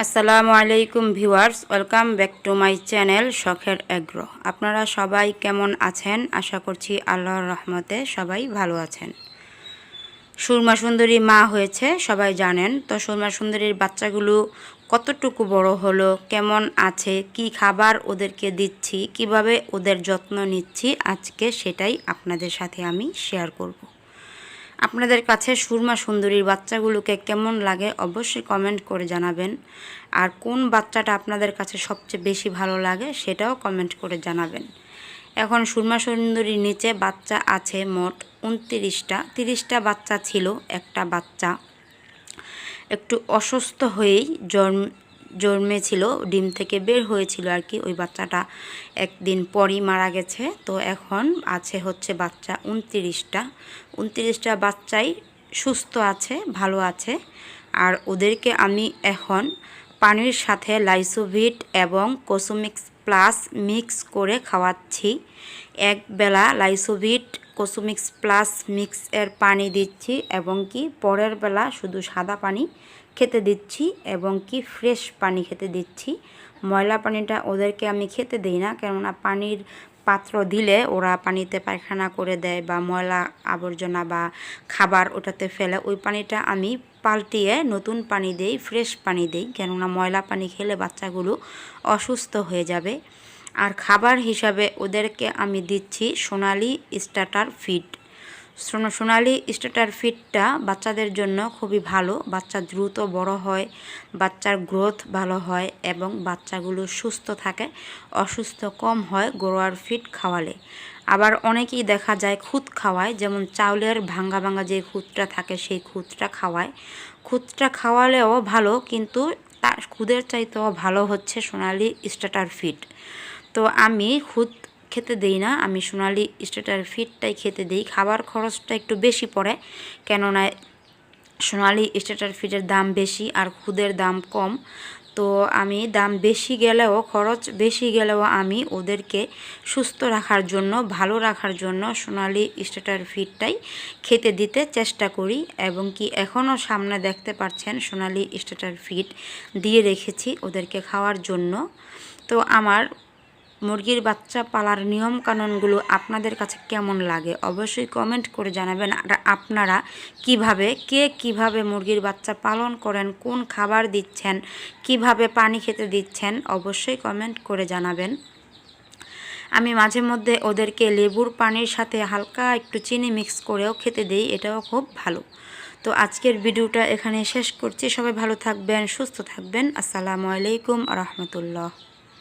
আসসালামু আলাইকুম viewers, welcome back to my channel শখের এগ্রো। আপনারা সবাই কেমন আছেন? আশা করছি আল্লাহর রহমতে সবাই ভালো আছেন। সুরমা সুন্দরী মা হয়েছে সবাই জানেন। তো সুরমা সুন্দরীর বাচ্চাগুলো কতটুকু বড় হলো, কেমন আছে, কি খাবার ওদেরকে দিচ্ছি, কিভাবে ওদের যত্ন নিচ্ছি, আজকে সেটাই আপনাদের সাথে আমি শেয়ার করব। আপনাদের কাছে সুরমা সুন্দরীর বাচ্চাগুলোকে কেমন লাগে অবশ্যই কমেন্ট করে জানাবেন। আর কোন বাচ্চাটা আপনাদের কাছে সবচেয়ে বেশি ভালো লাগে সেটাও কমেন্ট করে জানাবেন। এখন সুরমা সুন্দরীর নিচে বাচ্চা আছে মোট 29টা। 30টা বাচ্চা ছিল, একটা বাচ্চা একটু অসুস্থ হয়েই জন্মেছিল, ডিম থেকে বের হয়েছিল আর কি। ওই বাচ্চাটা একদিন পরই মারা গেছে। তো এখন আছে হচ্ছে বাচ্চা 29টা। 29টা বাচ্চাই সুস্থ আছে, ভালো আছে। আর ওদেরকে আমি এখন পানির সাথে লাইসোভিট এবং কোসোমিক্স প্লাস মিক্স করে খাওয়াচ্ছি। এক বেলা লাইসোভিট কোসোমিক্স প্লাস মিক্সের পানি দিচ্ছি এবং কি পরের বেলা শুধু সাদা পানি খেতে দিচ্ছি এবং কি ফ্রেশ পানি খেতে দিচ্ছি। ময়লা পানিটা ওদেরকে আমি খেতে দিই না, কেননা পানির পাত্র দিলে ওরা পানিতে পায়খানা করে দেয় বা ময়লা আবর্জনা বা খাবার ওটাতে ফেলে। ওই পানিটা আমি পাল্টিয়ে নতুন পানি দেই, ফ্রেশ পানি দেই, কেননা ময়লা পানি খেলে বাচ্চাগুলো অসুস্থ হয়ে যাবে। আর খাবার হিসাবে ওদেরকে আমি দিচ্ছি সোনালি স্টার্টার ফিড। সোনালি স্টার্টার ফিডটা বাচ্চাদের জন্য খুবই ভালো। বাচ্চা দ্রুত বড় হয়, বাচ্চার গ্রোথ ভালো হয় এবং বাচ্চাগুলো সুস্থ থাকে, অসুস্থ কম হয় গ্রোয়ার ফিড খাওয়ালে। আবার অনেকেই দেখা যায় খুদ খাওয়ায়, যেমন চাউলের ভাঙ্গা ভাঙ্গা যে খুদটা থাকে সেই খুদটা খাওয়ায়। খুদটা খাওয়ালেও ভালো, কিন্তু তার খুদের চাইতেও ভালো হচ্ছে সোনালি স্টার্টার ফিড। তো আমি খুদ খেতে দেই না, আমি সোনালি স্টার্টার ফিডটাই খেতে দিই। খাবার খরচটা একটু বেশি পড়ে, কেননা সোনালি স্টার্টার ফিডের দাম বেশি আর খুদের দাম কম। তো আমি দাম বেশি গেলেও, খরচ বেশি গেলেও আমি ওদেরকে সুস্থ রাখার জন্য, ভালো রাখার জন্য সোনালি স্টার্টার ফিডটাই খেতে দিতে চেষ্টা করি। এবং কি এখনও সামনে দেখতে পাচ্ছেন সোনালি স্টার্টার ফিড দিয়ে রেখেছি ওদেরকে খাওয়ার জন্য। তো আমার মুরগির বাচ্চা পালার নিয়মকানুনগুলো আপনাদের কাছে কেমন লাগে অবশ্যই কমেন্ট করে জানাবেন। আর আপনারা কিভাবে মুরগির বাচ্চা পালন করেন, কোন খাবার দিচ্ছেন, কিভাবে পানি খেতে দিচ্ছেন অবশ্যই কমেন্ট করে জানাবেন। আমি মাঝে মধ্যে ওদেরকে লেবুর পানির সাথে হালকা একটু চিনি মিক্স করেও খেতে দিই, এটাও খুব ভালো। তো আজকের ভিডিওটা এখানে শেষ করছি। সবাই ভালো থাকবেন, সুস্থ থাকবেন। আসসালামু আলাইকুম রহমতুল্লাহ।